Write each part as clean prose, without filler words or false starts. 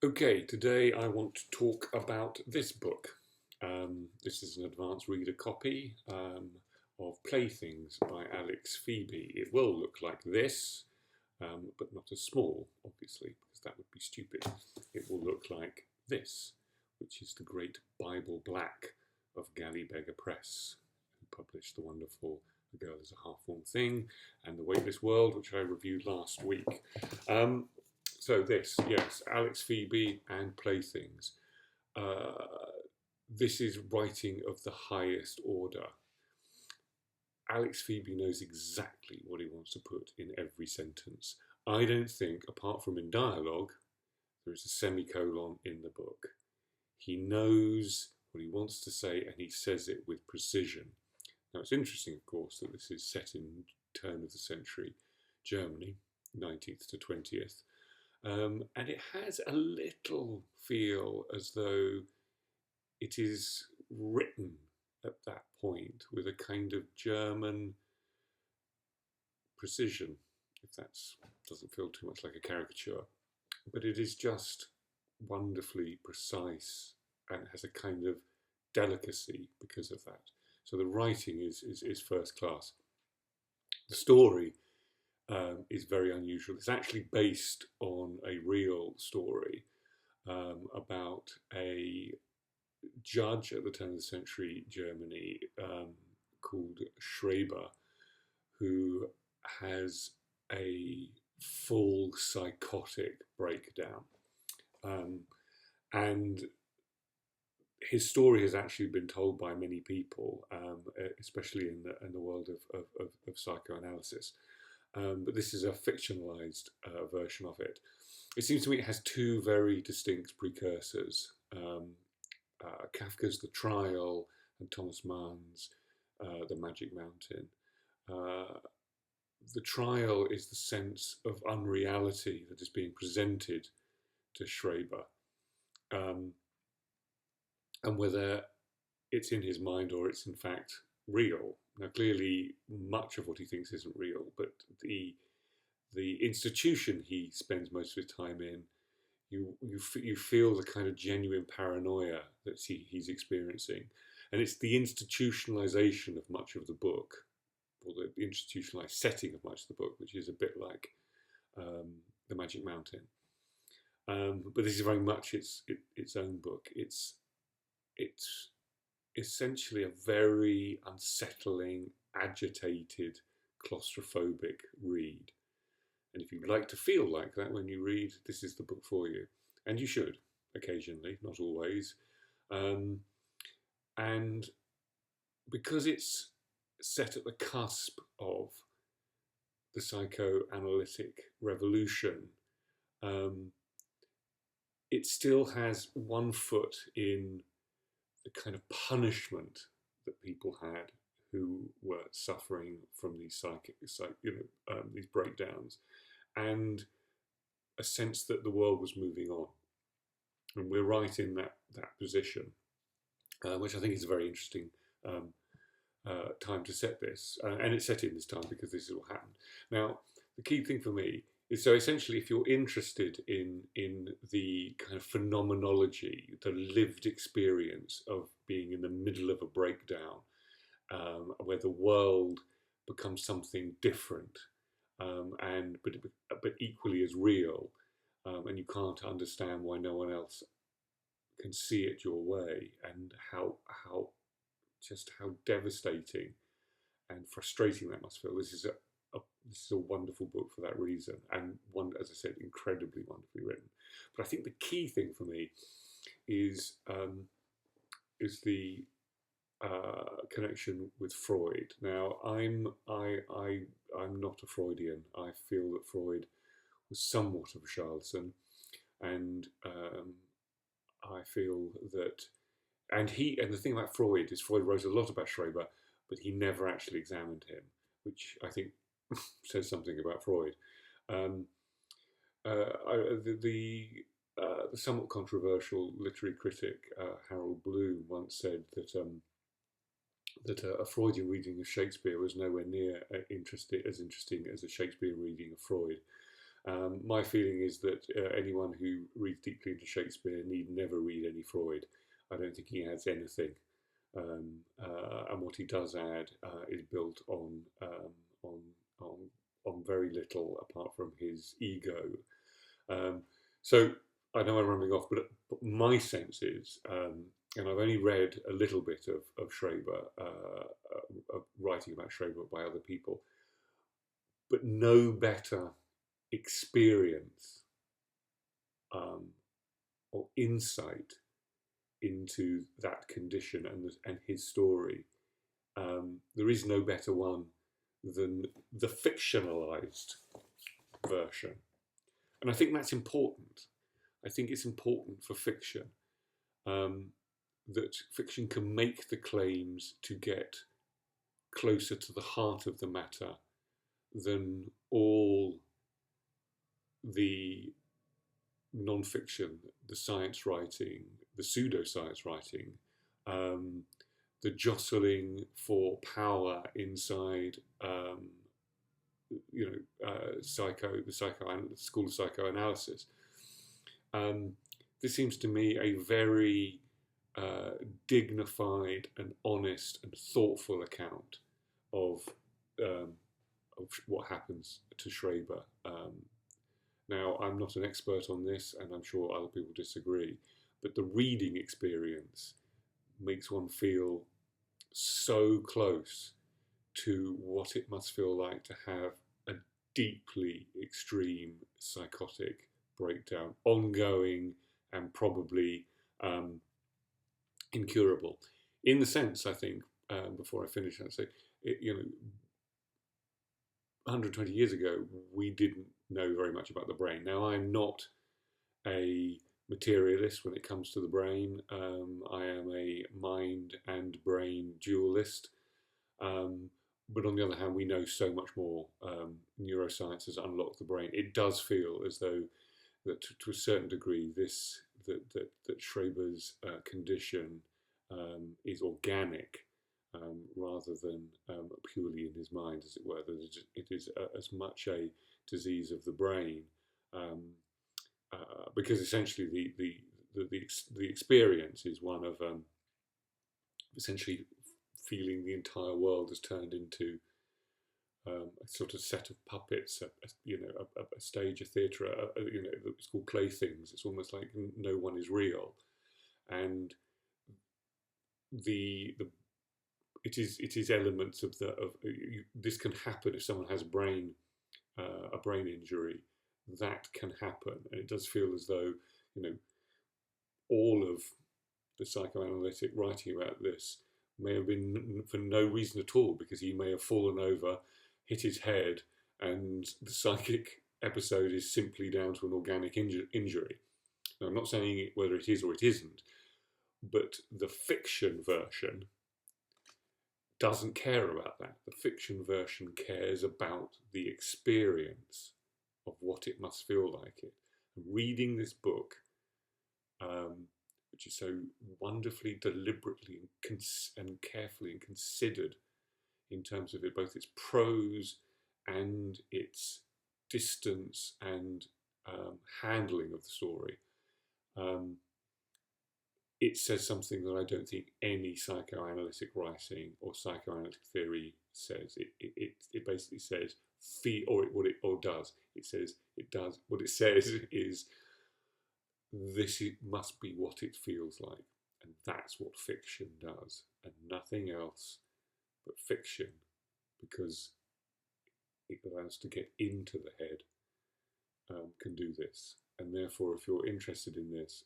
Okay, today I want to talk about this book. This is an advanced reader copy of Playthings by Alex Pheby. It will look like this, but not as small, obviously, because that would be stupid. It will look like this, which is the great Bible Black of Gallybeggar Press, who published the wonderful A Girl is a Half-Formed Thing and The Weightless World, which I reviewed last week. So this, yes, Alex Pheby and Playthings. This is writing of the highest order. Alex Pheby knows exactly what he wants to put in every sentence. I don't think, apart from in dialogue, there is a semicolon in the book. He knows what he wants to say and he says it with precision. Now it's interesting, of course, that this is set in turn of the century Germany, 19th to 20th. And it has a little feel as though it is written at that point with a kind of German precision, if that doesn't feel too much like a caricature. But it is just wonderfully precise and has a kind of delicacy because of that. So the writing is first class. The story is very unusual. It's actually based on a real story about a judge at the turn of the century Germany called Schreber, who has a full psychotic breakdown. And his story has actually been told by many people, especially in the world of psychoanalysis. But this is a fictionalized version of it. It seems to me it has two very distinct precursors. Kafka's The Trial and Thomas Mann's The Magic Mountain. The Trial is the sense of unreality that is being presented to Schreber, and whether it's in his mind or it's in fact real. Now, clearly, much of what he thinks isn't real, but the institution he spends most of his time in, you feel the kind of genuine paranoia that he's experiencing, and it's the institutionalization of much of the book, or the institutionalized setting of much of the book, which is a bit like The Magic Mountain. But this is very much its own book. It's essentially a very unsettling, agitated, claustrophobic read. And if you'd like to feel like that when you read, this is the book for you. And you should, occasionally, not always. And because it's set at the cusp of the psychoanalytic revolution, it still has one foot in the kind of punishment that people had who were suffering from these these breakdowns, and a sense that the world was moving on, and we're right in that position, which I think is a very interesting time to set this, and it's set in this time because this is what happened. Now, the key thing for me is, so essentially, if you're interested in the kind of phenomenology, the lived experience of being in the middle of a breakdown, where the world becomes something different, but equally as real, and you can't understand why no one else can see it your way, and how devastating and frustrating that must feel. This is a wonderful book for that reason, and one, as I said, incredibly wonderfully written. But I think the key thing for me is the connection with Freud. Now, I'm not a Freudian. I feel that Freud was somewhat of a charlatan, and I feel that, and the thing about Freud is Freud wrote a lot about Schreber, but he never actually examined him, which I think says something about Freud. The somewhat controversial literary critic Harold Bloom once said that a Freudian reading of Shakespeare was nowhere near as interesting as a Shakespeare reading of Freud. My feeling is that anyone who reads deeply into Shakespeare need never read any Freud. I don't think he adds anything, and what he does add is built on on on very little apart from his ego. Um, so I know I'm rambling off, but my sense is, and I've only read a little bit of Schreber, of writing about Schreber by other people, but no better experience um, or insight into that condition and his story. There is no better one than the fictionalized version. And I think that's important. I think it's important for fiction um, that fiction can make the claims to get closer to the heart of the matter than all the non-fiction, the science writing, the pseudoscience writing, um, the jostling for power inside, the school of psychoanalysis. This seems to me a very dignified and honest and thoughtful account of um, of what happens to Schreber. Now, I'm not an expert on this, and I'm sure other people disagree, but the reading experience makes one feel so close to what it must feel like to have a deeply extreme psychotic breakdown, ongoing and probably incurable. In the sense, I think, before I finish, I'd say, 120 years ago, we didn't know very much about the brain. Now, I'm not a materialist when it comes to the brain. I am a mind and brain dualist. But on the other hand, we know so much more. Neuroscience has unlocked the brain. It does feel as though that, to a certain degree, that Schreber's condition is organic rather than purely in his mind, as it were. That it is as much a disease of the brain, because essentially the experience is one of essentially feeling the entire world has turned into a sort of set of puppets, a stage, a theatre. It's called Playthings. It's almost like no one is real, and it is elements of this can happen if someone has a brain injury. That can happen, and it does feel as though all of the psychoanalytic writing about this may have been for no reason at all, because he may have fallen over, hit his head, and the psychic episode is simply down to an organic injury. Now, I'm not saying whether it is or it isn't, but the fiction version doesn't care about that. The fiction version cares about the experience of what it must feel like it. Reading this book, which is so wonderfully, deliberately, and carefully and considered in terms of both its prose and its distance and handling of the story. It says something that I don't think any psychoanalytic writing or psychoanalytic theory says. It basically says what it says is this must be what it feels like, and that's what fiction does, and nothing else but fiction, because it allows to get into the head, can do this. And therefore, if you're interested in this,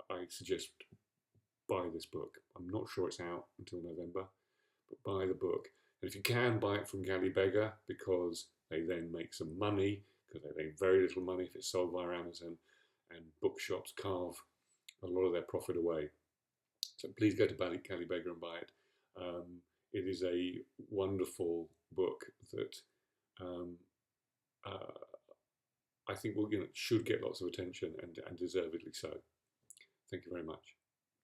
I suggest buy this book. I'm not sure it's out until November, but buy the book. And if you can, buy it from Galley Beggar, because they then make some money, because they make very little money if it's sold via Amazon, and bookshops carve a lot of their profit away. So please go to Galley Beggar and buy it. It is a wonderful book that I think should get lots of attention, and deservedly so. Thank you very much.